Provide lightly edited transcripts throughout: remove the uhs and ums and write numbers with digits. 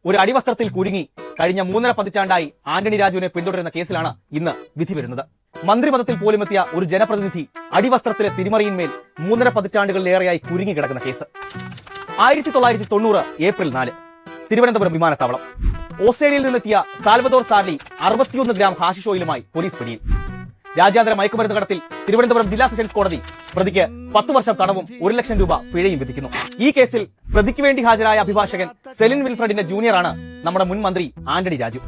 ഒരു അടിവസ്ത്രത്തിൽ കുരുങ്ങി കഴിഞ്ഞ 3.5 പതിറ്റാണ്ടായി ആന്റണി രാജുവിനെ പിന്തുടരുന്ന കേസിലാണ് ഇന്ന് വിധി വരുന്നത്. മന്ത്രിപദത്തിൽ പോലും എത്തിയ ഒരു ജനപ്രതിനിധി അടിവസ്ത്രത്തിലെ തിരിമറിയിന്മേൽ 3.5 പതിറ്റാണ്ടുകളിലേറെയായി കുരുങ്ങി കിടക്കുന്ന കേസ്. 1990 ഏപ്രിൽ 4 തിരുവനന്തപുരം വിമാനത്താവളം. ഓസ്ട്രേലിയയിൽ നിന്നെത്തിയ സാൽവദോർ സാർലി 61 ഗ്രാം ഹാഷിഷ് ഓയിലുമായി പോലീസ് പിടിയിൽ. രാജ്യാന്തര മയക്കുമരുന്ന് കടത്തിൽ തിരുവനന്തപുരം ജില്ലാ സെഷൻസ് കോടതി പ്രതിക്ക് 10 വർഷം തടവും 1 ലക്ഷം രൂപ പിഴയും വിധിക്കുന്നു. ഈ കേസിൽ പ്രതിക്ക് വേണ്ടി ഹാജരായ അഭിഭാഷകൻ സെലിൻ വിൽഫ്രഡിന്റെ ജൂനിയറാണ് നമ്മുടെ മുൻ മന്ത്രി ആന്റണി രാജു.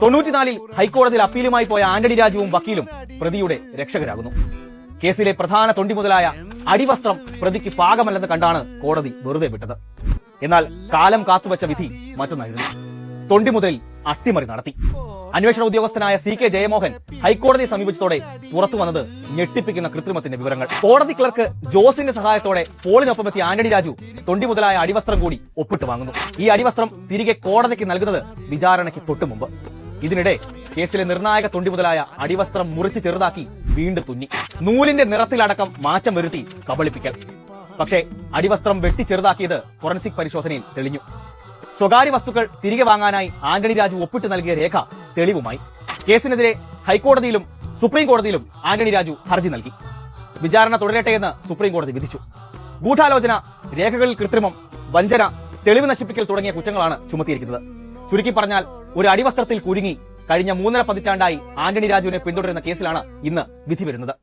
94 ഹൈക്കോടതിയിൽ അപ്പീലുമായി പോയ ആന്റണി രാജുവും വക്കീലും പ്രതിയുടെ രക്ഷകരാകുന്നു. കേസിലെ പ്രധാന തൊണ്ടി മുതലായ അടിവസ്ത്രം പ്രതിക്ക് പാകമല്ലെന്ന് കണ്ടാണ് കോടതി വെറുതെ വിട്ടത്. എന്നാൽ കാലം കാത്തുവച്ച വിധി മറ്റൊന്നായിരുന്നു. തൊണ്ടി മുതലിൽ അട്ടിമറി നടത്തി. അന്വേഷണ ഉദ്യോഗസ്ഥനായ CK ജയമോഹൻ ഹൈക്കോടതിയെ സമീപിച്ചതോടെ പുറത്തു വന്നത് ഞെട്ടിപ്പിക്കുന്ന കൃത്രിമത്തിന്റെ വിവരങ്ങൾ. കോടതി ക്ലർക്ക് ജോസിന്റെ സഹായത്തോടെ പോളിനൊപ്പം എത്തിയ ആന്റണി രാജു തൊണ്ടി മുതലായ അടിവസ്ത്രം കൂടി ഒപ്പിട്ട് വാങ്ങുന്നു. ഈ അടിവസ്ത്രം തിരികെ കോടതിക്ക് നൽകുന്നത് വിചാരണയ്ക്ക് തൊട്ടു മുമ്പ്. ഇതിനിടെ കേസിലെ നിർണായക തൊണ്ടി മുതലായ അടിവസ്ത്രം മുറിച്ച് ചെറുതാക്കി വീണ്ടും തുന്നി. നൂലിന്റെ നിറത്തിലടക്കം മാറ്റം വരുത്തി കബളിപ്പിക്കൽ. പക്ഷേ അടിവസ്ത്രം വെട്ടി ചെറുതാക്കിയത് ഫോറൻസിക് പരിശോധനയിൽ തെളിഞ്ഞു. സ്വകാര്യ വസ്തുക്കൾ തിരികെ വാങ്ങാനായി ആന്റണി രാജു ഒപ്പിട്ട് നൽകിയ രേഖ തെളിവുമായി. കേസിനെതിരെ ഹൈക്കോടതിയിലും സുപ്രീം കോടതിയിലും ആന്റണി രാജു ഹർജി നൽകി. വിചാരണ തുടരട്ടെ എന്ന് സുപ്രീം കോടതി വിധിച്ചു. ഗൂഢാലോചന, രേഖകളിൽ കൃത്രിമം, വഞ്ചന, തെളിവ് നശിപ്പിക്കൽ തുടങ്ങിയ കുറ്റങ്ങളാണ് ചുമത്തിയിരിക്കുന്നത്. ചുരുക്കി പറഞ്ഞാൽ ഒരു അടിവസ്ത്രത്തിൽ കുരുങ്ങി കഴിഞ്ഞ 3.5 പതിറ്റാണ്ടായി ആന്റണി രാജുവിനെ പിന്തുടരുന്ന കേസിലാണ് ഇന്ന് വിധി വരുന്നത്.